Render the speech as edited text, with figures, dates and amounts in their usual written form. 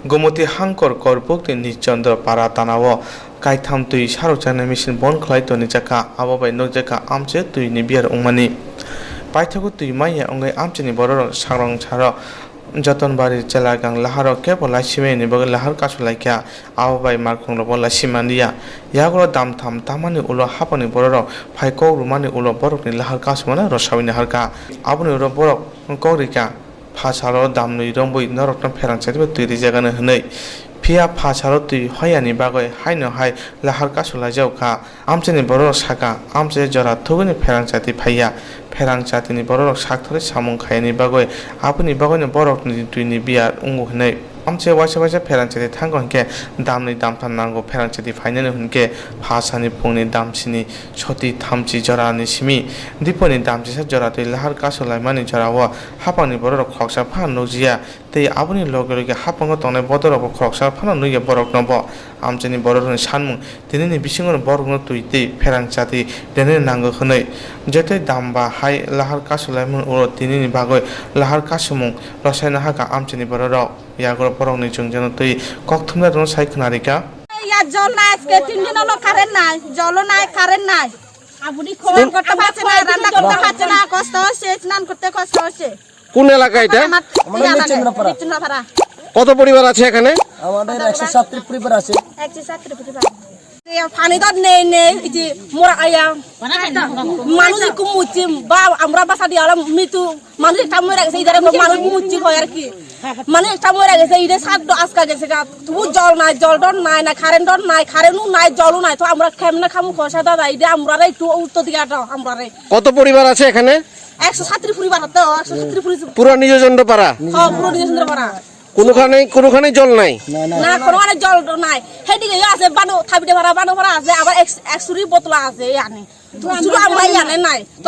Gomoti Hankor Karbookni Nichondra Para Tanawo Kaitam Tui Sharuchana Mission Bon Claito Nichaka Ababai Nojaka Amche Tui Nibiar Ungmani Paitago Tui Manya Ungwi Amchini Bororo Sarong Charo Jatan Bari Chelagan Lahar Kepo Lashime Niboga Lahar Kasukha Ababai Markong Bola Simandia Yagro Dam Tam Tamani Ulo Hapani Bororo Paiko Rumani Ulo Borokni Lahar Kasumana Rosawini Harka Abuni Uro Borok Korika Pasaro Damni Romboi Norokna Pherang Chati Tui Jagana Hne Pia Pasaro Tui Hoyani Bagoi Haino Hai Lahar Kasukha Jauka Amchini Borok Saka Amche Jora Tuguni Pherang Chati Phaya Pherang Chati ni Borok Sakthore Samung Khayani Bagoi Apuni Bagoi Borok ni Tui ni Biar Ungu Hne Amche Wasa Pherang Chati Thangon Ke Damni Damtan Nango Pherang Chati Phayani Hunke Pasani Pungni Damsini Choti Thamchi Jora ni Simi Diponi Damchi Sa Jora Tui Lahar Kasukha Mani Jora Wa Hapani Borok Khoksa Phan Nojia Tei Abuni Logologe Hapango Tone Bodorok Khoksa Phan Nuye Borok Nobo Amchini Borok ni Sanmung Tinini Bisingon Borok no Tui Tei Pherang Chati Dene Nango Hne Jete Damba Hai Lahar Kasukha Mun Uro Tinini Bagoi Lahar Kasumung Rosaina Haka Amchini Borok Yagor Borok ni Jungjano Tui Kokthumna Don Saikhnarika Ya jol নাই আজকে 3 দিন হলো current নাই জলও নাই current নাই আপনি খোয়ান করতে পারছেন না রান্না করতে পারছেন না কষ্ট হচ্ছে স্নান করতে কষ্ট হচ্ছে কোন এলাকা এটা আমাদের নিচেন্দ্রপাড়া কত পরিবার আছে এখানে আমাদের 170 পরিবার আছে 170 পরিবার পানি তো নেই নেই যে মোরা আয়া মানুষ কুমুচি বা আমরা বাসা দিয়ে আলাম মিতু মানুষ একটা মরে গেছে ইদারে মানুষ মুচি হয় আর কি মানে একটা মরে গেছে ইদে সাত আজকা গেছে তবু জল নাই জল ডন নাই না কারেন্ট নাই কারেন্টও নাই জলও নাই তো আমরা কেমনে খামু খসা দাদা ইদে আমরা একটু উত্তর দিকে আটা আমরা কত পরিবার আছে এখানে 170 পরিবার তো 170 পরিবার পুরো নিজেন্দ্র পাড়া হ্যাঁ পুরো নিজেন্দ্র পাড়া কোনখানে জল নাই না কোনখানে জল নাই হেদিকে আছে বানো থাবিতে ভরা বানো ভরা আছে আবার 100 বোতল আছে ইয়ানি শুধু আমরা ইয়ানে নাই তো